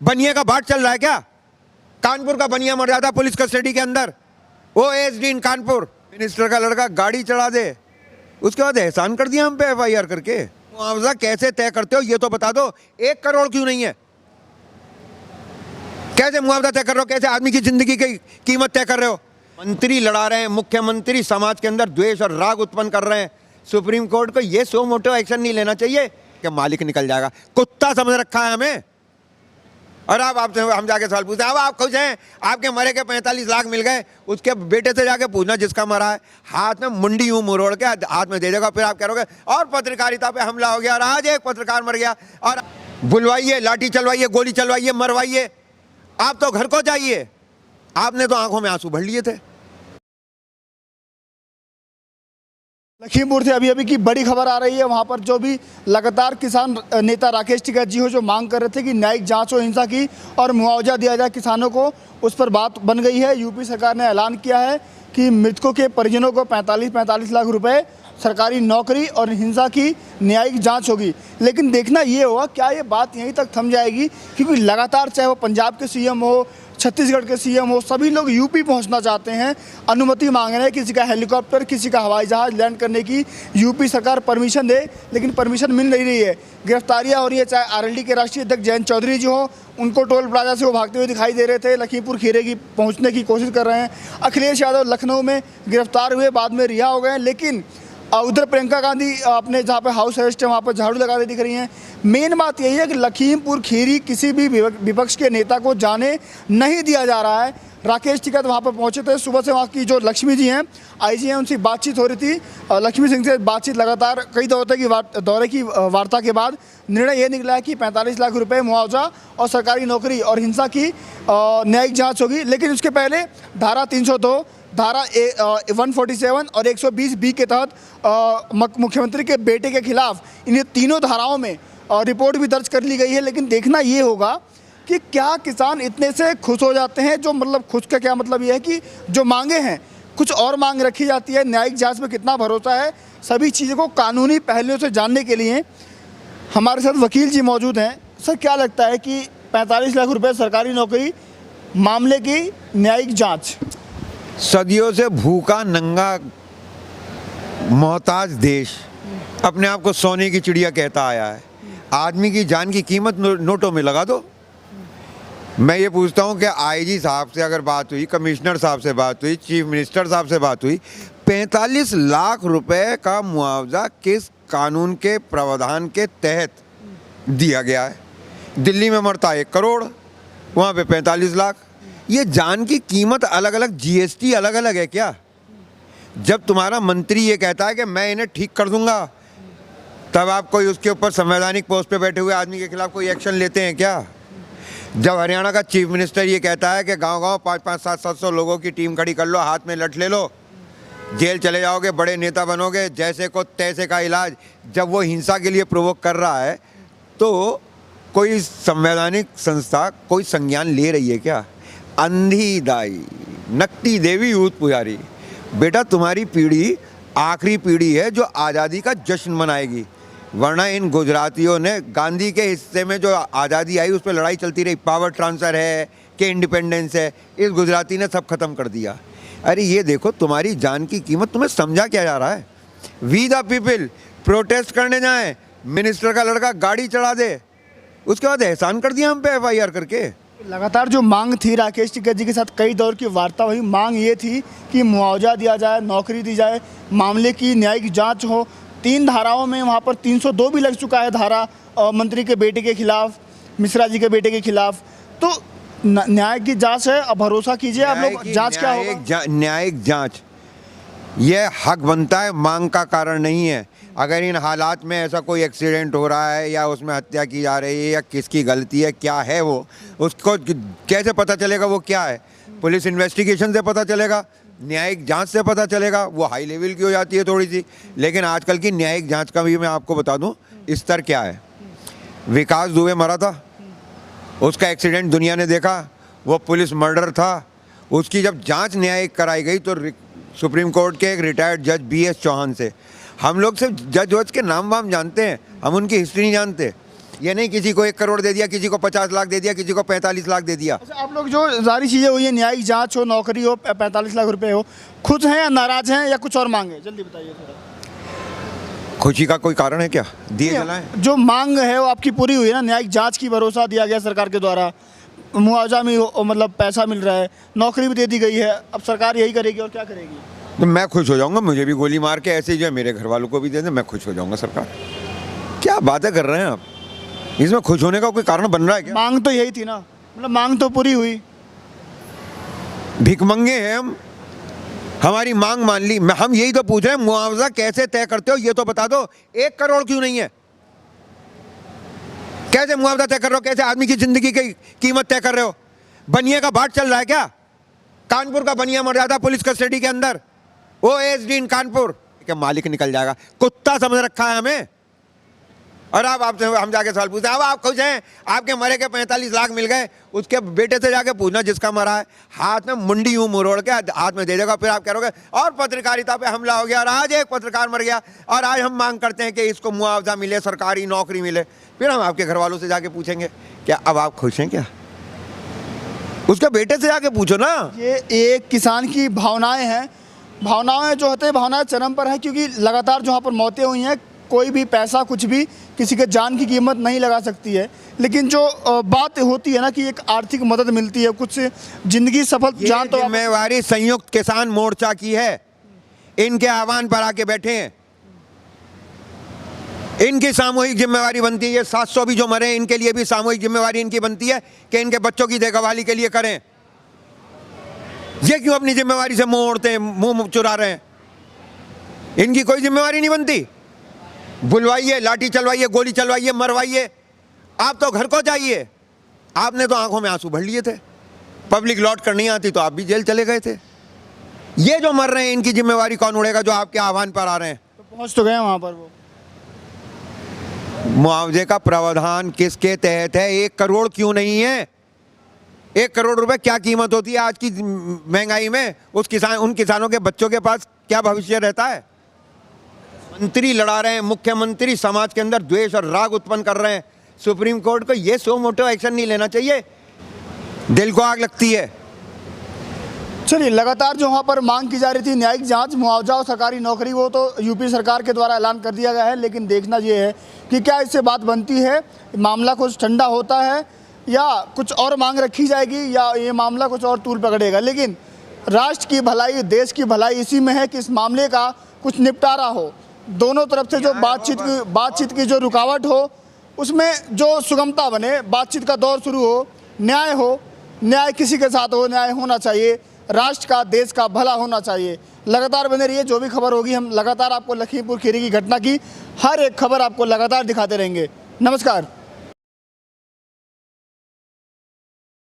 बनिया का बाट चल रहा है क्या? कानपुर का बनिया मर जाता पुलिस कस्टडी के अंदर। OSD इन कानपुर, मिनिस्टर का लड़का गाड़ी चढ़ा दे, उसके बाद एहसान कर दिया हम पे FIR करके। मुआवजा कैसे तय करते हो ये तो बता दो। 1 करोड़ क्यों नहीं है? कैसे मुआवजा तय कर रहे हो? कैसे आदमी की जिंदगी की कीमत तय कर रहे हो? मंत्री लड़ा रहे हैं, मुख्यमंत्री समाज के अंदर द्वेष और राग उत्पन्न कर रहे हैं। सुप्रीम कोर्ट को ये सो मोटो एक्शन नहीं लेना चाहिए कि मालिक निकल जाएगा। कुत्ता समझ रखा है हमें। और अब आपसे हम जाके सवाल पूछते हैं, अब आप खुश हैं? आपके मरे के 45 लाख मिल गए, उसके बेटे से जाके पूछना जिसका मरा है। हाथ में मुंडी यूं मुरोड़ के हाथ में दे देगा, फिर आप कहोगे और पत्रकारिता पे हमला हो गया और आज एक पत्रकार मर गया और बुलवाइए, लाठी चलवाइए, गोली चलवाइए, मरवाइए। आप तो घर को जाइए। आपने तो आंखों में आंसू भर लिए थे। लखीमपुर से अभी की बड़ी खबर आ रही है। वहां पर जो भी लगातार किसान नेता राकेश टिकैत जी हो, जो मांग कर रहे थे कि न्यायिक जांच हो हिंसा की और मुआवजा दिया जाए किसानों को, उस पर बात बन गई है। यूपी सरकार ने ऐलान किया है कि मृतकों के परिजनों को 45 लाख रुपए, सरकारी नौकरी और हिंसा की न्यायिक जांच होगी। लेकिन देखना ये होगा क्या ये बात यहीं तक थम जाएगी, क्योंकि लगातार चाहे वो पंजाब के CM हो, छत्तीसगढ़ के CM हो, सभी लोग यूपी पहुंचना चाहते हैं, अनुमति मांग रहे हैं। किसी का हेलीकॉप्टर, किसी का हवाई जहाज लैंड करने की यूपी सरकार परमिशन दे, लेकिन परमिशन मिल नहीं रही है। गिरफ्तारियां हो रही है, चाहे RLD के राष्ट्रीय अध्यक्ष जयंत चौधरी जी हो, उनको टोल प्लाजा से वो भागते हुए दिखाई दे रहे थे, लखीमपुर खीरी की पहुँचने की कोशिश कर रहे हैं। अखिलेश यादव लखनऊ में गिरफ्तार हुए, बाद में रिहा हो गए। लेकिन उधर प्रियंका गांधी अपने जहाँ पे हाउस अरेस्ट है वहाँ पर झाड़ू लगाते दिख रही हैं। मेन बात यही है कि लखीमपुर खीरी किसी भी विपक्ष के नेता को जाने नहीं दिया जा रहा है। राकेश टिकैत वहाँ पर पहुँचे थे सुबह से। वहाँ की जो लक्ष्मी जी हैं, IG हैं, उनसे बातचीत हो रही थी। लक्ष्मी सिंह से बातचीत लगातार कई दौरे की वार्ता के बाद निर्णय ये निकला है कि 45 लाख रुपए मुआवजा और सरकारी नौकरी और हिंसा की न्यायिक जाँच होगी। लेकिन उसके पहले धारा 302, धारा 147 और 120B के तहत मुख्यमंत्री के बेटे के खिलाफ इन्हें तीनों धाराओं में रिपोर्ट भी दर्ज कर ली गई है। लेकिन देखना ये होगा कि क्या किसान इतने से खुश हो जाते हैं। जो मतलब खुश का क्या मतलब ये है कि जो मांगे हैं कुछ और मांग रखी जाती है। न्यायिक जांच में कितना भरोसा है, सभी चीज़ों को कानूनी पहलुओं से जानने के लिए हमारे साथ वकील जी मौजूद हैं। सर, क्या लगता है कि 45 लाख रुपये सरकारी नौकरी मामले की न्यायिक जाँच? सदियों से भूखा नंगा मोहताज देश अपने आप को सोने की चिड़िया कहता आया है। आदमी की जान की कीमत नोटों में लगा दो। मैं ये पूछता हूँ कि IG साहब से अगर बात हुई, कमिश्नर साहब से बात हुई, चीफ मिनिस्टर साहब से बात हुई, 45 लाख रुपए का मुआवजा किस कानून के प्रावधान के तहत दिया गया है? दिल्ली में मरता 1 करोड़, वहाँ पे 45 लाख। ये जान की कीमत अलग अलग, GST अलग अलग है क्या? जब तुम्हारा मंत्री ये कहता है कि मैं इन्हें ठीक कर दूंगा, तब आप कोई उसके ऊपर संवैधानिक पोस्ट पे बैठे हुए आदमी के खिलाफ कोई एक्शन लेते हैं क्या? जब हरियाणा का चीफ मिनिस्टर ये कहता है कि गांव-गांव 5-5, 700 लोगों की टीम खड़ी कर लो, हाथ में लठ ले लो, जेल चले जाओगे, बड़े नेता बनोगे, जैसे को तैसे का इलाज, जब वो हिंसा के लिए प्रोवोक कर रहा है तो कोई संवैधानिक संस्था कोई संज्ञान ले रही है क्या? अंधी दाई, नकटी देवी, यूथ पुजारी। बेटा, तुम्हारी पीढ़ी आखिरी पीढ़ी है जो आज़ादी का जश्न मनाएगी, वरना इन गुजरातियों ने गांधी के हिस्से में जो आज़ादी आई उस पर लड़ाई चलती रही। पावर ट्रांसफ़र है कि इंडिपेंडेंस है, इस गुजराती ने सब खत्म कर दिया। अरे ये देखो, तुम्हारी जान की कीमत तुम्हें समझा क्या जा रहा है? वी द पीपल प्रोटेस्ट करने जाएं, मिनिस्टर का लड़का गाड़ी चढ़ा दे, उसके बाद एहसान कर दिया हम पे FIR करके। लगातार जो मांग थी, राकेश टिकैत जी के साथ कई दौर की वार्ता हुई, मांग ये थी कि मुआवजा दिया जाए, नौकरी दी जाए, मामले की न्यायिक जांच हो। 3 धाराओं में वहाँ पर 302 भी लग चुका है धारा, मंत्री के बेटे के खिलाफ, मिश्रा जी के बेटे के खिलाफ। तो न्याय की जांच है, अब भरोसा कीजिए आप लोग। जांच क्या होगा? न्यायिक जांच ये हक बनता है, मांग का कारण नहीं है। अगर इन हालात में ऐसा कोई एक्सीडेंट हो रहा है या उसमें हत्या की जा रही है या किसकी गलती है, क्या है वो, उसको कैसे पता चलेगा वो क्या है? पुलिस इन्वेस्टिगेशन से पता चलेगा, न्यायिक जांच से पता चलेगा। वो हाई लेवल की हो जाती है थोड़ी सी, लेकिन आजकल की न्यायिक जांच का भी मैं आपको बता दूं स्तर क्या है। विकास दुबे मरा था, उसका एक्सीडेंट दुनिया ने देखा, वो पुलिस मर्डर था। उसकी जब जांच न्यायिक कराई गई तो सुप्रीम कोर्ट के एक रिटायर्ड जज BS चौहान से, हम लोग सिर्फ जज वज के नाम वाम जानते हैं, हम उनकी हिस्ट्री नहीं जानते। ये नहीं किसी को 1 करोड़ दे दिया, किसी को 50 लाख दे दिया, किसी को 45 लाख दे दिया। अच्छा, आप लोग जो सारी चीज़ें हुई है, न्यायिक जांच हो, नौकरी हो, 45 लाख रुपए हो, खुश हैं या नाराज हैं या कुछ और मांगे? जल्दी बताइए थोड़ा। खुशी का कोई कारण है क्या? दिए जलाएं। जो मांग है वो आपकी पूरी हुई है ना? न्यायिक जांच की भरोसा दिया गया सरकार के द्वारा, मुआवजा में मतलब पैसा मिल रहा है, नौकरी भी दे दी गई है, अब सरकार यही करेगी और क्या करेगी? तो मैं खुश हो जाऊंगा, मुझे भी गोली मार के ऐसे ही जो है मेरे घर वालों को भी दे दें, मैं खुश हो जाऊंगा। सरकार क्या बातें कर रहे हैं आप? इसमें खुश होने का कोई कारण बन रहा है क्या? मांग तो यही थी ना, मतलब मांग तो पूरी हुई। भिखमंगे हैं हम, हमारी मांग मान ली। हम यही तो पूछ रहे हैं, मुआवजा कैसे तय करते हो ये तो बता दो। 1 करोड़ क्यों नहीं है? कैसे मुआवजा तय कर रहे हो? कैसे आदमी की जिंदगी की कीमत तय कर रहे हो? बनिया का भाट चल रहा है क्या? कानपुर का बनिया मर जाता पुलिस कस्टडी के अंदर, OSD इन कानपुर क्या मालिक निकल जाएगा? कुत्ता समझ रखा है हमें। और अब आपसे हम जाके सवाल पूछते हैं, अब आप खुश हैं? आपके मरे के 45 लाख मिल गए, उसके बेटे से जाके पूछना जिसका मरा है, हाथ में मुंडी यूं मुरोड़ के हाथ में दे देगा, फिर आप कहोगे और पत्रकारिता पे हमला हो गया और आज एक पत्रकार मर गया और आज हम मांग करते हैं कि इसको मुआवजा मिले, सरकारी नौकरी मिले। फिर हम आपके घर वालों से जाके पूछेंगे क्या अब आप खुश हैं क्या? उसके बेटे से जाके पूछो ना। ये एक किसान की भावनाएं हैं, भावनाएं जो होते हैं भावनाएं चरम पर है, क्योंकि लगातार जो यहाँ पर मौतें हुई हैं, कोई भी पैसा कुछ भी किसी के जान की कीमत नहीं लगा सकती है, लेकिन जो बात होती है ना कि एक आर्थिक मदद मिलती है, कुछ जिंदगी सफल जान तो जिम्मेवारी संयुक्त किसान मोर्चा की है। इनके आह्वान पर आके बैठे हैं, इनकी सामूहिक जिम्मेवारी बनती है। ये 700 भी जो मरे इनके लिए भी सामूहिक जिम्मेवारी इनकी बनती है कि इनके बच्चों की देखभाली के लिए करें। ये क्यों अपनी जिम्मेवारी से मुंह मोड़ते हैं, मुंह चुरा रहे हैं? इनकी कोई जिम्मेवारी नहीं बनती। बुलवाइए, लाठी चलवाइए, गोली चलवाइए, मरवाइए, आप तो घर को जाइए। आपने तो आंखों में आंसू भर लिए थे, पब्लिक लौट कर नहीं आती तो आप भी जेल चले गए थे। ये जो मर रहे हैं इनकी जिम्मेवारी कौन उड़ेगा जो आपके आह्वान पर आ रहे हैं? तो पहुंच तो गए वहां पर। वो मुआवजे का प्रावधान किसके तहत है? 1 करोड़ क्यों नहीं है? 1 करोड़ रुपए क्या कीमत होती है आज की महंगाई में? उन किसानों के बच्चों के पास क्या भविष्य रहता है? मंत्री लड़ा रहे हैं, मुख्यमंत्री समाज के अंदर द्वेष और राग उत्पन्न कर रहे हैं। सुप्रीम कोर्ट को ये सो मोटो एक्शन नहीं लेना चाहिए? दिल को आग लगती है। चलिए, लगातार जो वहाँ पर मांग की जा रही थी न्यायिक जांच, मुआवजा और सरकारी नौकरी, वो तो यूपी सरकार के द्वारा ऐलान कर दिया गया है, लेकिन देखना ये है कि क्या इससे बात बनती है, मामला कुछ ठंडा होता है या कुछ और मांग रखी जाएगी या ये मामला कुछ और तूल पकड़ेगा। लेकिन राष्ट्र की भलाई, देश की भलाई इसी में है कि इस मामले का कुछ निपटारा हो, दोनों तरफ से जो बातचीत की जो रुकावट हो उसमें जो सुगमता बने, बातचीत का दौर शुरू हो, न्याय हो, न्याय किसी के साथ हो, न्याय होना चाहिए, राष्ट्र का, देश का भला होना चाहिए। लगातार बने रहिए, जो भी खबर होगी हम लगातार आपको लखीमपुर खीरी की घटना की हर एक खबर आपको लगातार दिखाते रहेंगे। नमस्कार।